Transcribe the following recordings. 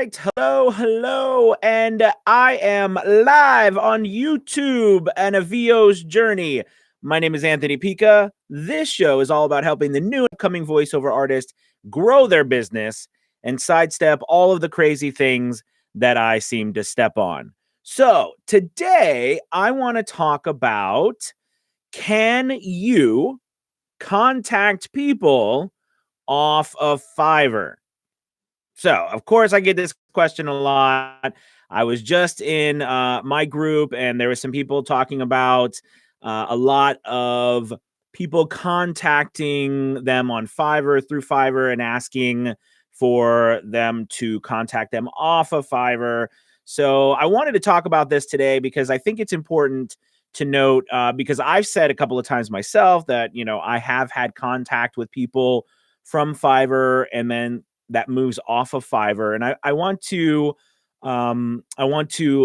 right. Hello. And I am live on YouTube and a VO's journey. My name is Anthony Pica. This show is all about helping the new upcoming voiceover artist grow their business and sidestep all of the crazy things that I seem to step on. So today I want to talk about, can you contact people off of Fiverr? So, of course, I get this question a lot. I was just in my group, and there were some people talking about a lot of people contacting them on Fiverr through Fiverr and asking for them to contact them off of Fiverr. So, I wanted to talk about this today because I think it's important to note, because I've said a couple of times myself that, I have had contact with people from Fiverr and then that moves off of Fiverr. And I want to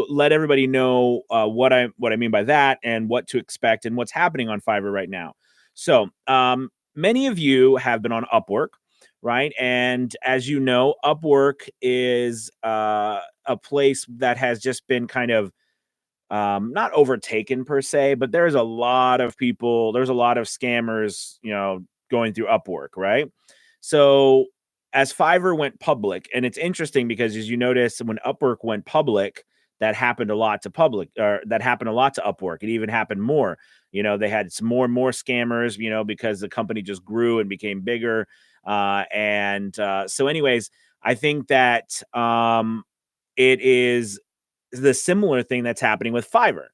let everybody know what I mean by that and what to expect and what's happening on Fiverr right now. So many of you have been on Upwork, right? And as you know, Upwork is a place that has just been kind of not overtaken per se, but there's a lot of people, there's a lot of scammers, going through Upwork, right? So as Fiverr went public, and it's interesting because as you notice, when Upwork went public, that happened a lot to Upwork. It even happened more. They had some more and more scammers, because the company just grew and became bigger. So anyways, I think that it is the similar thing that's happening with Fiverr,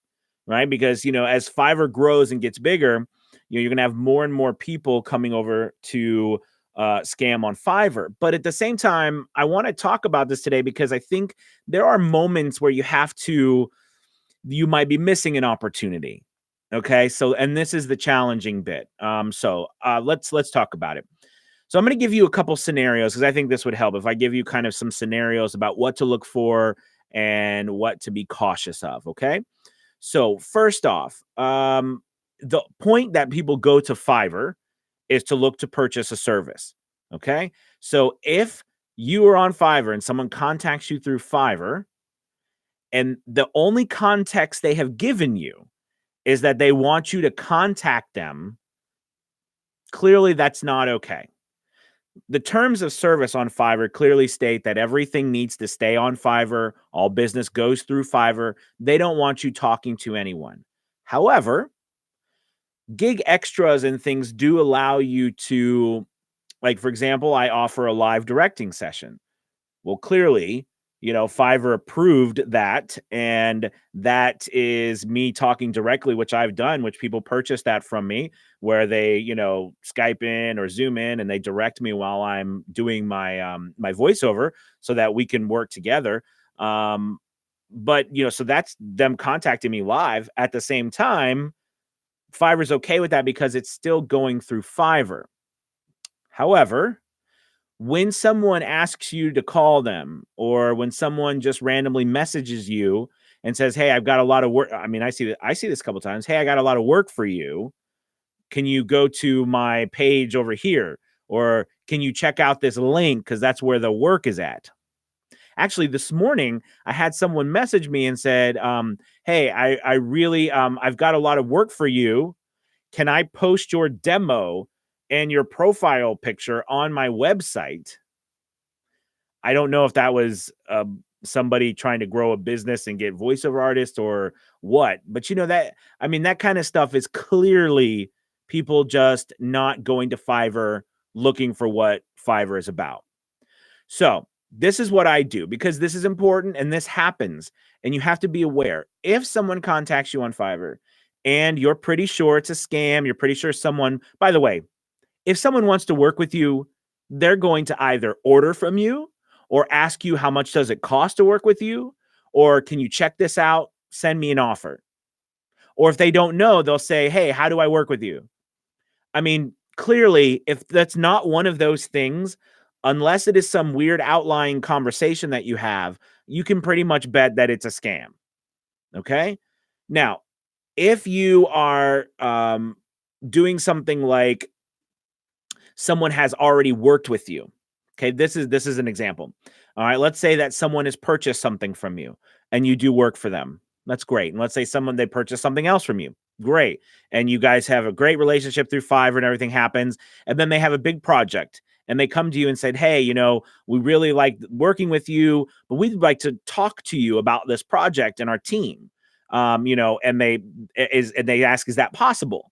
right? Because, as Fiverr grows and gets bigger, you're going to have more and more people coming over to scam on Fiverr. But at the same time, I want to talk about this today because I think there are moments where you might be missing an opportunity. Okay. So, and this is the challenging bit. Let's talk about it. So I'm going to give you a couple scenarios because I think this would help if I give you kind of some scenarios about what to look for and what to be cautious of. Okay. So first off, the point that people go to Fiverr is to look to purchase a service. Okay. So if you are on Fiverr and someone contacts you through Fiverr, and the only context they have given you is that they want you to contact them, clearly that's not okay. The terms of service on Fiverr clearly state that everything needs to stay on Fiverr. All business goes through Fiverr. They don't want you talking to anyone. However, gig extras and things do allow you to, like, for example, I offer a live directing session. Well, clearly, Fiverr approved that. And that is me talking directly, which I've done, which people purchase that from me, where they, Skype in or Zoom in and they direct me while I'm doing my my voiceover so that we can work together. But, so that's them contacting me live. At the same time, Fiverr's okay with that because it's still going through Fiverr. However, when someone asks you to call them or when someone just randomly messages you and says, "Hey, I've got a lot of work." I mean, I see this a couple times. "Hey, I got a lot of work for you. Can you go to my page over here? Or can you check out this link? Because that's where the work is at." Actually, this morning, I had someone message me and said, "Hey, I really, I've got a lot of work for you. Can I post your demo and your profile picture on my website?" I don't know if that was somebody trying to grow a business and get voiceover artists or what, but that kind of stuff is clearly people just not going to Fiverr looking for what Fiverr is about. So this is what I do because this is important and this happens, and you have to be aware. If someone contacts you on Fiverr and you're pretty sure it's a scam, you're pretty sure someone, by the way, if someone wants to work with you, they're going to either order from you or ask you how much does it cost to work with you, or can you check this out? Send me an offer. Or if they don't know, they'll say, "Hey, how do I work with you?" I mean, clearly, if that's not one of those things, unless it is some weird outlying conversation that you have, you can pretty much bet that it's a scam. Okay? Now, if you are doing something like someone has already worked with you. Okay, this is an example. All right, let's say that someone has purchased something from you and you do work for them. That's great. And let's say someone they purchased something else from you. Great. And you guys have a great relationship through Fiverr and everything happens. And then they have a big project and they come to you and said, "Hey, we really like working with you, but we'd like to talk to you about this project and our team." And they ask, "Is that possible?"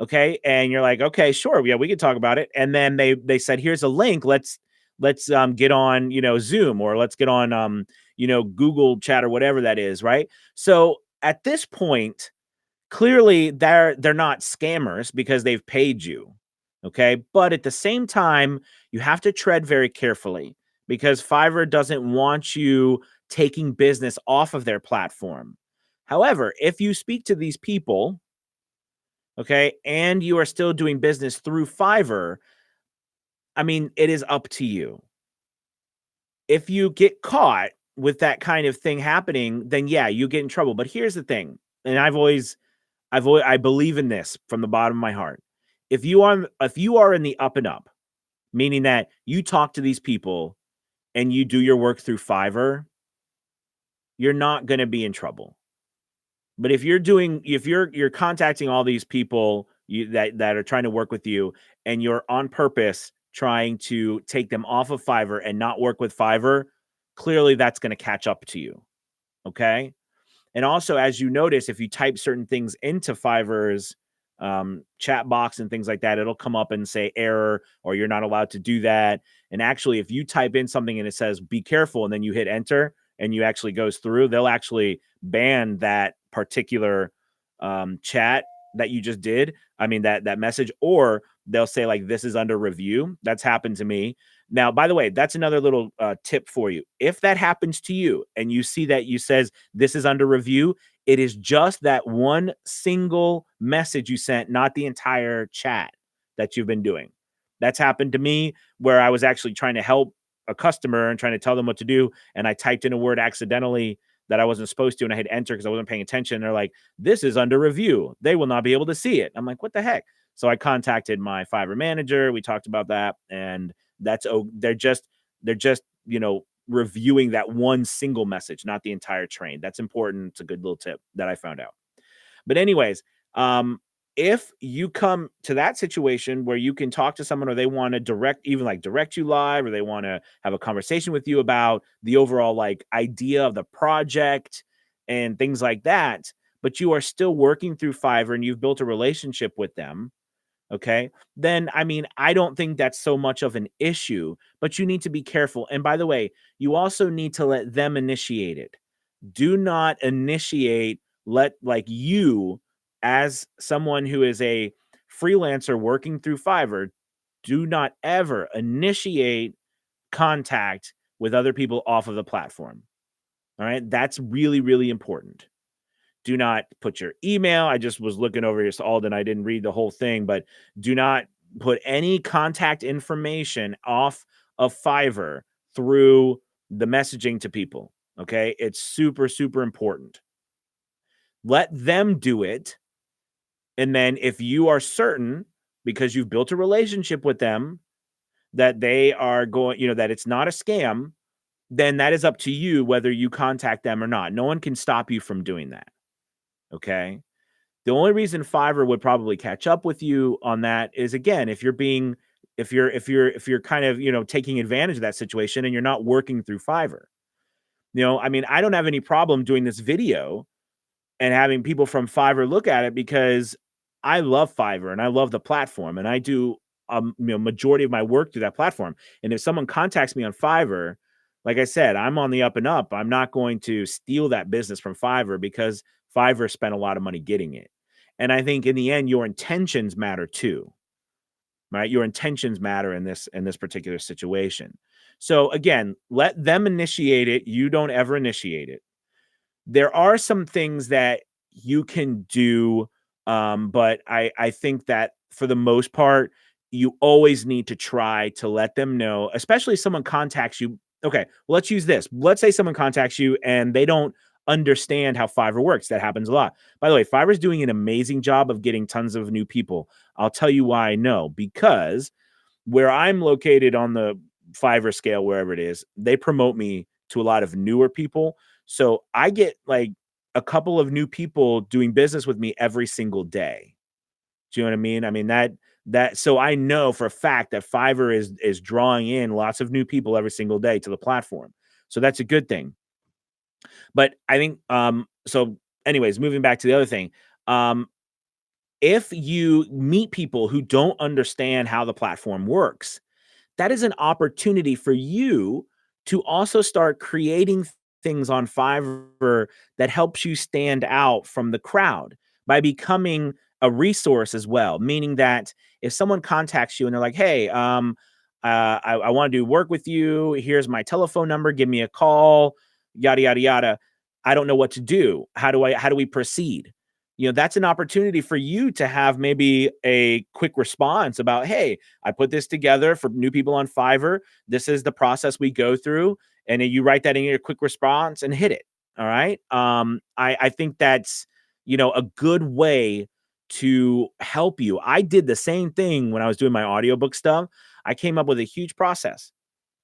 Okay. And you're like, "Okay, sure. Yeah, we could talk about it." And then they said, "Here's a link. Let's get on, Zoom, or let's get on Google Chat or whatever that is, right?" So at this point, clearly they're not scammers because they've paid you. Okay. But at the same time, you have to tread very carefully because Fiverr doesn't want you taking business off of their platform. However, if you speak to these people, okay, and you are still doing business through Fiverr, I mean, it is up to you. If you get caught with that kind of thing happening, then yeah, you get in trouble. But here's the thing, and I believe in this from the bottom of my heart. If you are in the up and up, meaning that you talk to these people and you do your work through Fiverr, you're not going to be in trouble. But if you're contacting all these people that are trying to work with you and you're on purpose trying to take them off of Fiverr and not work with Fiverr, clearly that's going to catch up to you. Okay. And also, as you notice, if you type certain things into Fiverr's chat box and things like that, it'll come up and say error or you're not allowed to do that. And actually, if you type in something and it says be careful and then you hit enter and you actually goes through, they'll actually ban that particular chat that you just did. I mean, that message, or they'll say like this is under review. That's happened to me. Now, by the way, that's another little tip for you. If that happens to you and you see that you says this is under review, it is just that one single message you sent, not the entire chat that you've been doing. That's happened to me where I was actually trying to help a customer and trying to tell them what to do. And I typed in a word accidentally that I wasn't supposed to. And I hit enter because I wasn't paying attention. They're like, this is under review. They will not be able to see it. I'm like, what the heck? So I contacted my Fiverr manager. We talked about that. And they're just reviewing that one single message, not the entire train. That's important. It's a good little tip that I found out. But anyways, if you come to that situation where you can talk to someone or they want to direct you live, or they want to have a conversation with you about the overall like idea of the project and things like that, but you are still working through Fiverr and you've built a relationship with them, okay, then I mean, I don't think that's so much of an issue, but you need to be careful. And by the way, you also need to let them initiate it. Do not initiate, let like you as someone who is a freelancer working through Fiverr, do not ever initiate contact with other people off of the platform. All right. That's really, really important. Do not put your email. I just was looking over your Alden. I didn't read the whole thing, but do not put any contact information off of Fiverr through the messaging to people. Okay. It's super, super important. Let them do it. And then if you are certain, because you've built a relationship with them, that they are going, that it's not a scam, then that is up to you whether you contact them or not. No one can stop you from doing that. Okay. The only reason Fiverr would probably catch up with you on that is, again, if you're kind of, taking advantage of that situation and you're not working through Fiverr. I mean, I don't have any problem doing this video and having people from Fiverr look at it because I love Fiverr and I love the platform and I do majority of my work through that platform. And if someone contacts me on Fiverr, like I said, I'm on the up and up. I'm not going to steal that business from Fiverr because Fiverr spent a lot of money getting it. And I think in the end, your intentions matter too, right? Your intentions matter in this particular situation. So again, let them initiate it. You don't ever initiate it. There are some things that you can do, but I think that for the most part, you always need to try to let them know, especially if someone contacts you. Okay, let's use this. Let's say someone contacts you and they don't understand how Fiverr works. That happens a lot. By the way, Fiverr is doing an amazing job of getting tons of new people. I'll tell you why I know. Because where I'm located on the Fiverr scale, wherever it is, they promote me to a lot of newer people. So I get like a couple of new people doing business with me every single day. Do you know what I mean? I mean that so I know for a fact that Fiverr is drawing in lots of new people every single day to the platform. So that's a good thing. But I think so anyways, moving back to the other thing. Um if you meet people who don't understand how the platform works, that is an opportunity for you to also start creating things on Fiverr that helps you stand out from the crowd by becoming a resource as well. Meaning that if someone contacts you and they're like, "Hey, I want to do work with you. Here's my telephone number. Give me a call. Yada yada yada. I don't know what to do. How do we proceed?" That's an opportunity for you to have maybe a quick response about, "Hey, I put this together for new people on Fiverr. This is the process we go through." And then you write that in your quick response and hit it. All right. I think that's, a good way to help you. I did the same thing when I was doing my audiobook stuff. I came up with a huge process,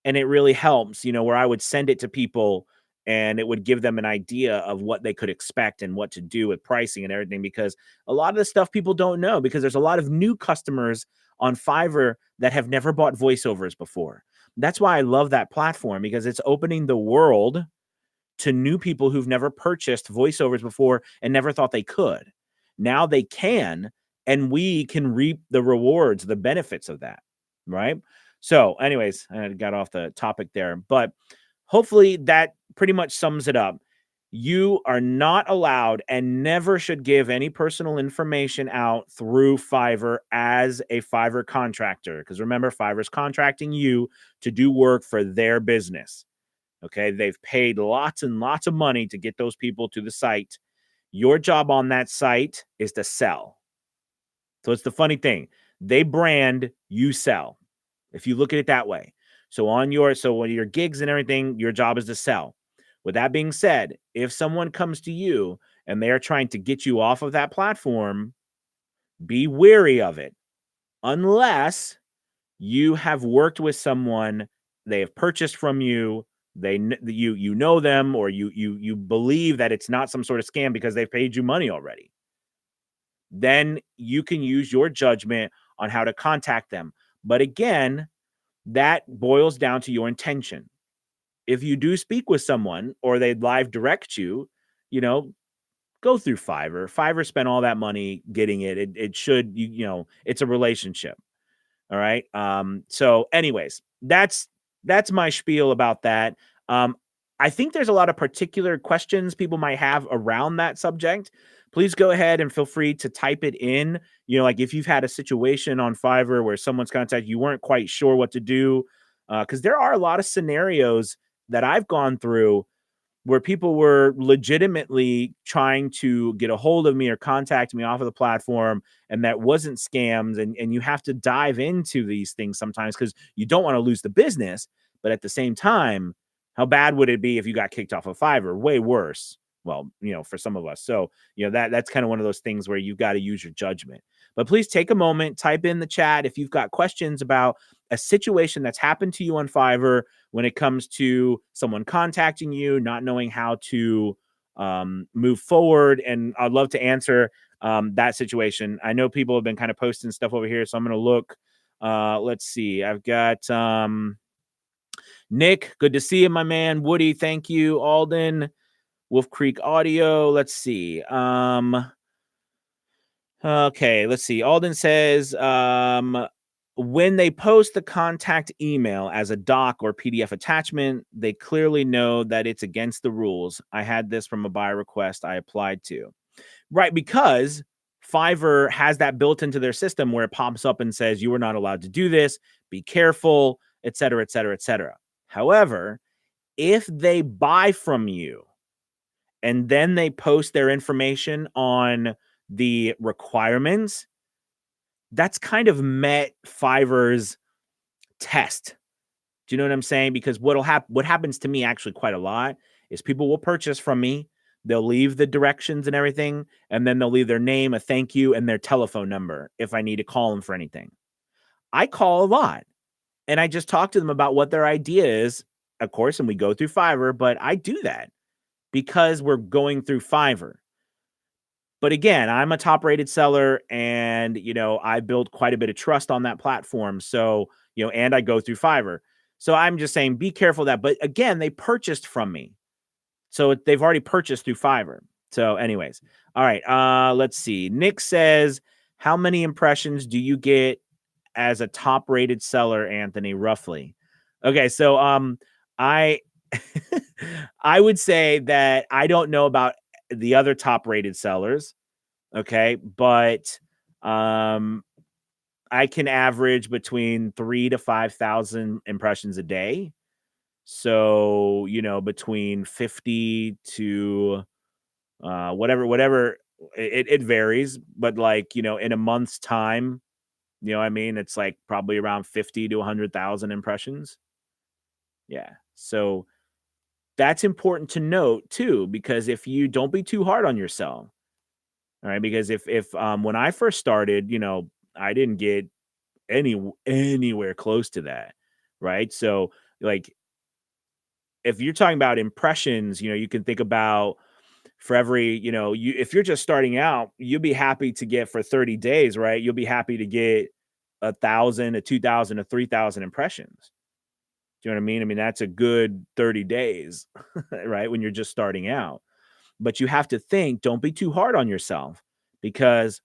and it really helps, where I would send it to people and it would give them an idea of what they could expect and what to do with pricing and everything, because a lot of the stuff people don't know, because there's a lot of new customers on Fiverr that have never bought voiceovers before. That's why I love that platform, because it's opening the world to new people who've never purchased voiceovers before and never thought they could. Now they can, and we can reap the rewards, the benefits of that, right? So, anyways, I got off the topic there, but hopefully that pretty much sums it up. You are not allowed and never should give any personal information out through Fiverr as a Fiverr contractor. Because remember, Fiverr's contracting you to do work for their business. Okay. They've paid lots and lots of money to get those people to the site. Your job on that site is to sell. So it's the funny thing. They brand, you sell, if you look at it that way. So when your gigs and everything, your job is to sell. With that being said, if someone comes to you and they are trying to get you off of that platform, be wary of it. Unless you have worked with someone, they have purchased from you, you know them, or you believe that it's not some sort of scam because they've paid you money already. Then you can use your judgment on how to contact them. But again, that boils down to your intention. If you do speak with someone or they live direct you, go through Fiverr. Fiverr spent all that money getting it. It should, it's a relationship. All right. So anyways, that's my spiel about that. I think there's a lot of particular questions people might have around that subject. Please go ahead and feel free to type it in. Like if you've had a situation on Fiverr where someone's contacted you, weren't quite sure what to do, because there are a lot of scenarios that I've gone through where people were legitimately trying to get a hold of me or contact me off of the platform, and that wasn't scams. And you have to dive into these things sometimes because you don't want to lose the business. But at the same time, how bad would it be if you got kicked off of Fiverr? Way worse. Well, for some of us. So, that's kind of one of those things where you've got to use your judgment. But please take a moment, type in the chat if you've got questions about a situation that's happened to you on Fiverr when it comes to someone contacting you, not knowing how to move forward. And I'd love to answer that situation. I know people have been kind of posting stuff over here, so I'm going to look. Let's see. I've got Nick. Good to see you, my man. Woody, thank you. Alden, Wolf Creek Audio. Let's see. Okay, let's see. Alden says, when they post the contact email as a doc or PDF attachment, they clearly know that it's against the rules. I had this from a buyer request I applied to. Right, because Fiverr has that built into their system where it pops up and says, you are not allowed to do this, be careful, et cetera, et cetera, et cetera. However, if they buy from you and then they post their information on the requirements, that's kind of met Fiverr's test. Do you know what I'm saying? Because what happens to me actually quite a lot is people will purchase from me, they'll leave the directions and everything, and then they'll leave their name, a thank you, and their telephone number if I need to call them for anything. I call a lot. And I just talk to them about what their idea is, of course, and we go through Fiverr, but I do that because we're going through Fiverr. But again, I'm a top rated seller and, I build quite a bit of trust on that platform. So, and I go through Fiverr. So I'm just saying, be careful of that. But again, they purchased from me. So they've already purchased through Fiverr. So anyways, all right, let's see. Nick says, how many impressions do you get as a top rated seller, Anthony, roughly? Okay. So, I, I would say that I don't know about the other top rated sellers. Okay. But, I can average between 3 to 5,000 impressions a day. So, between 50 to whatever it varies, but like, in a month's time, what I mean? It's like probably around 50 to 100,000 impressions. Yeah. So that's important to note too, because if you don't be too hard on yourself. All right. Because if when I first started, I didn't get anywhere close to that. Right. So like if you're talking about impressions, you can think about for every, if you're just starting out, you'll be happy to get for 30 days, right? You'll be happy to get 1,000, 2,000, 3,000 impressions. Do you know what I mean? I mean, that's a good 30 days, right? When you're just starting out. But you have to think, don't be too hard on yourself because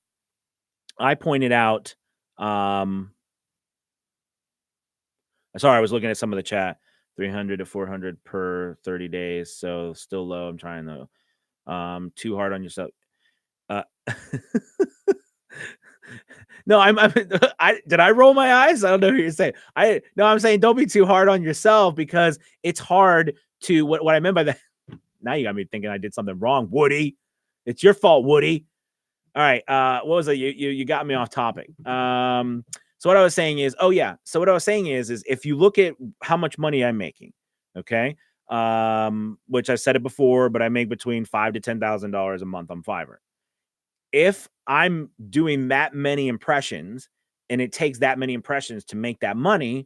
I pointed out, sorry, I was looking at some of the chat, 300 to 400 per 30 days. So still low. I'm trying to, too hard on yourself. Uh, no, I did I roll my eyes? I don't know who you're saying. I'm saying don't be too hard on yourself because it's hard to what I meant by that. Now you got me thinking I did something wrong, Woody. It's your fault, Woody. All right. What was it? You got me off topic. So what I was saying is, So what I was saying is if you look at how much money I'm making, okay, which I said it before, but I make between $5,000 to $10,000 a month on Fiverr. If I'm doing that many impressions and it takes that many impressions to make that money,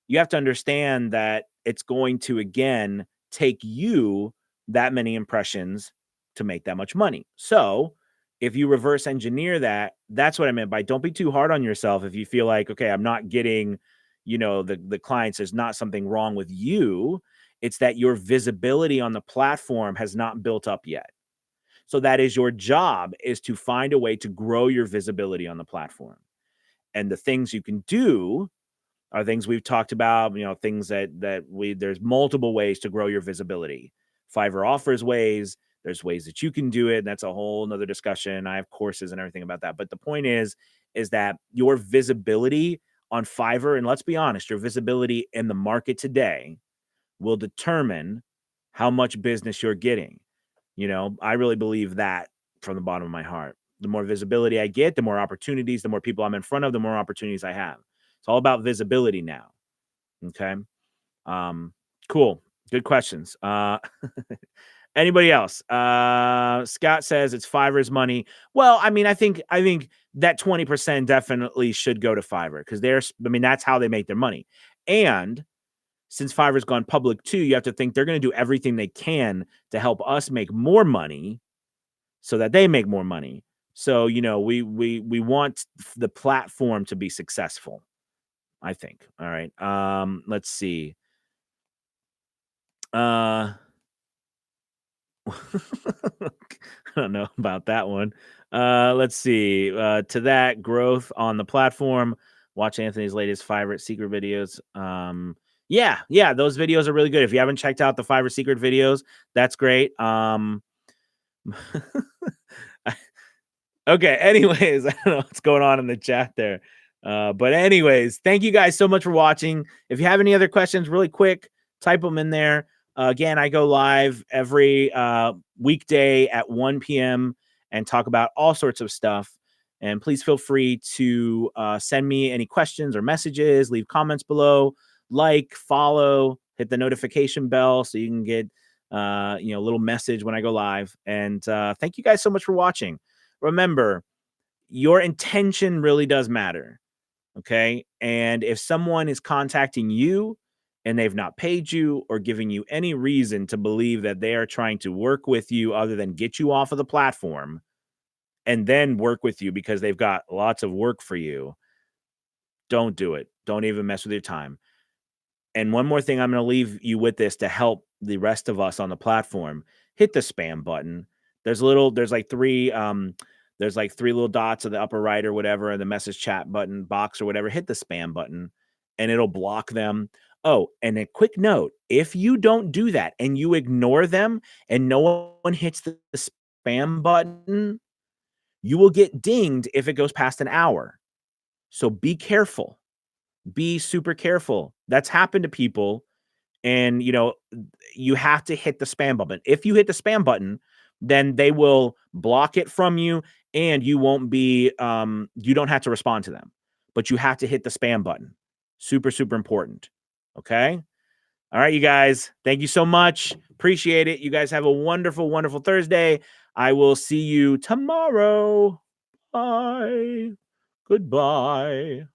you have to understand that it's going to, again, take you that many impressions to make that much money. So if you reverse engineer that, that's what I meant by don't be too hard on yourself. If you feel like, okay, I'm not getting, the clients, there's not something wrong with you. It's that your visibility on the platform has not built up yet. So that is your job, is to find a way to grow your visibility on the platform. And the things you can do are things we've talked about, things there's multiple ways to grow your visibility. Fiverr offers ways, there's ways that you can do it. And that's a whole nother discussion. I have courses and everything about that. But the point is that your visibility on Fiverr, and let's be honest, your visibility in the market today will determine how much business you're getting. I really believe that from the bottom of my heart. The more visibility I get, the more opportunities, the more people I'm in front of, the more opportunities I have. It's all about visibility now. Okay. Cool. Good questions. Anybody else? Scott says it's Fiverr's money. Well, I mean, I think that 20% definitely should go to Fiverr because that's how they make their money. And since Fiverr's gone public too, you have to think they're going to do everything they can to help us make more money so that they make more money. So, we want the platform to be successful, I think. All right. Let's see. I don't know about that one. Let's see. To that, growth on the platform. Watch Anthony's latest Fiverr secret videos. Yeah, those videos are really good. If you haven't checked out the Fiverr secret videos, that's great. Okay, anyways, I don't know what's going on in the chat there. But anyways, thank you guys so much for watching. If you have any other questions, really quick, type them in there. Again, I go live every weekday at 1 p.m. and talk about all sorts of stuff. And please feel free to send me any questions or messages, leave comments below, follow, hit the notification bell so you can get a little message when I go live. And thank you guys so much for watching. Remember, your intention really does matter. Okay. And if someone is contacting you and they've not paid you or giving you any reason to believe that they are trying to work with you other than get you off of the platform and then work with you because they've got lots of work for you, don't do it. Don't even mess with your time. And one more thing, I'm going to leave you with this to help the rest of us on the platform. Hit the spam button. There's like three little dots in the upper right or whatever, and the message chat button box or whatever. Hit the spam button and it'll block them. Oh, and a quick note, if you don't do that and you ignore them and no one hits the spam button, you will get dinged if it goes past an hour. So be careful. Be super careful. That's happened to people, and you have to hit the spam button. If you hit the spam button, then they will block it from you, and you won't be you don't have to respond to them, but you have to hit the spam button. Super, super important. Okay. All right, you guys, thank you so much. Appreciate it. You guys have a wonderful, wonderful Thursday. I will see you tomorrow. Bye. Goodbye.